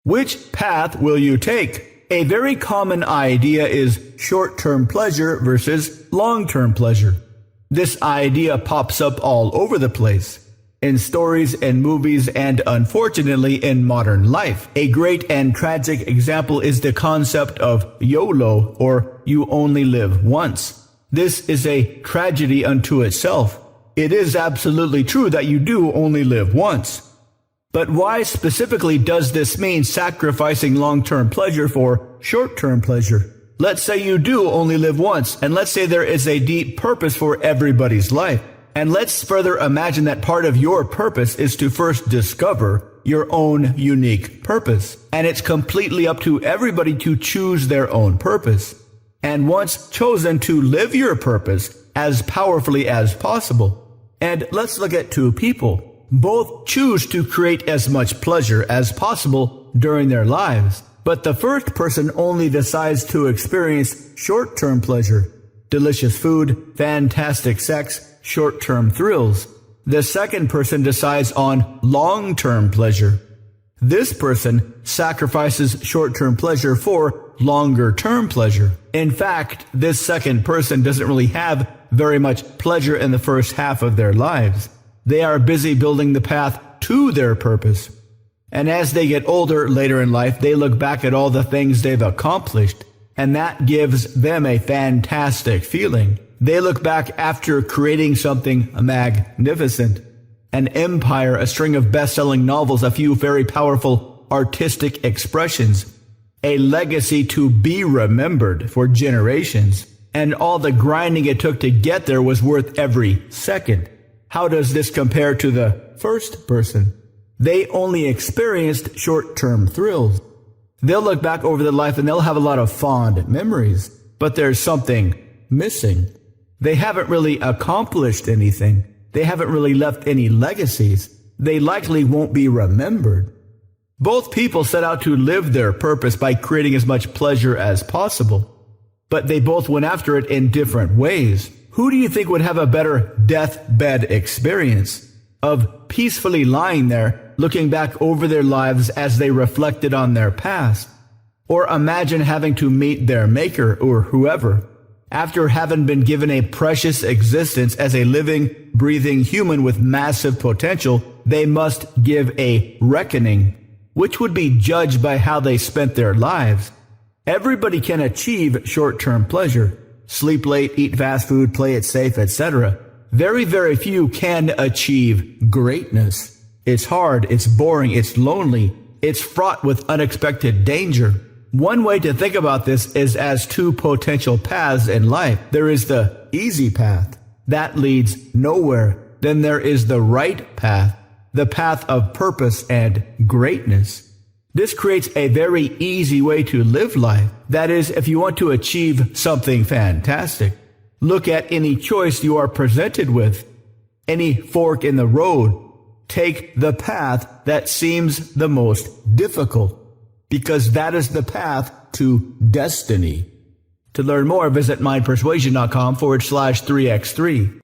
Which path will you take? A very common idea is short-term pleasure versus long-term pleasure. This idea pops up all over the place, in stories and movies, and unfortunately in modern life. A great and tragic example is the concept of YOLO, or you only live once. This is a tragedy unto itself. It is absolutely true that you do only live once. But why specifically does this mean sacrificing long-term pleasure for short-term pleasure? Let's say you do only live once, and let's say there is a deep purpose for everybody's life. And let's further imagine that part of your purpose is to first discover your own unique purpose. And it's completely up to everybody to choose their own purpose. And once chosen, to live your purpose as powerfully as possible. And let's look at two people. Both choose to create as much pleasure as possible during their lives. But the first person only decides to experience short-term pleasure, delicious food, fantastic sex, short-term thrills. The second person decides on long-term pleasure. This person sacrifices short-term pleasure for longer-term pleasure. In fact, this second person doesn't really have very much pleasure in the first half of their lives. They are busy building the path to their purpose. And as they get older later in life, they look back at all the things they've accomplished, and that gives them a fantastic feeling. They look back after creating something magnificent, an empire, a string of best-selling novels, a few very powerful artistic expressions, a legacy to be remembered for generations, and all the grinding it took to get there was worth every second. How does this compare to the first person? They only experienced short-term thrills. They'll look back over their life and they'll have a lot of fond memories, but there's something missing. They haven't really accomplished anything. They haven't really left any legacies. They likely won't be remembered. Both people set out to live their purpose by creating as much pleasure as possible, but they both went after it in different ways. Who do you think would have a better deathbed experience of peacefully lying there, looking back over their lives as they reflected on their past? Or imagine having to meet their maker or whoever. After having been given a precious existence as a living, breathing human with massive potential, they must give a reckoning, which would be judged by how they spent their lives. Everybody can achieve short-term pleasure. Sleep late, eat fast food, play it safe, etc. Very, very few can achieve greatness. It's hard, it's boring, it's lonely, it's fraught with unexpected danger. One way to think about this is as two potential paths in life. There is the easy path. That leads nowhere. Then there is the right path, the path of purpose and greatness. This creates a very easy way to live life. That is, if you want to achieve something fantastic, look at any choice you are presented with, any fork in the road. Take the path that seems the most difficult, because that is the path to destiny. To learn more, visit mindpersuasion.com/3x3.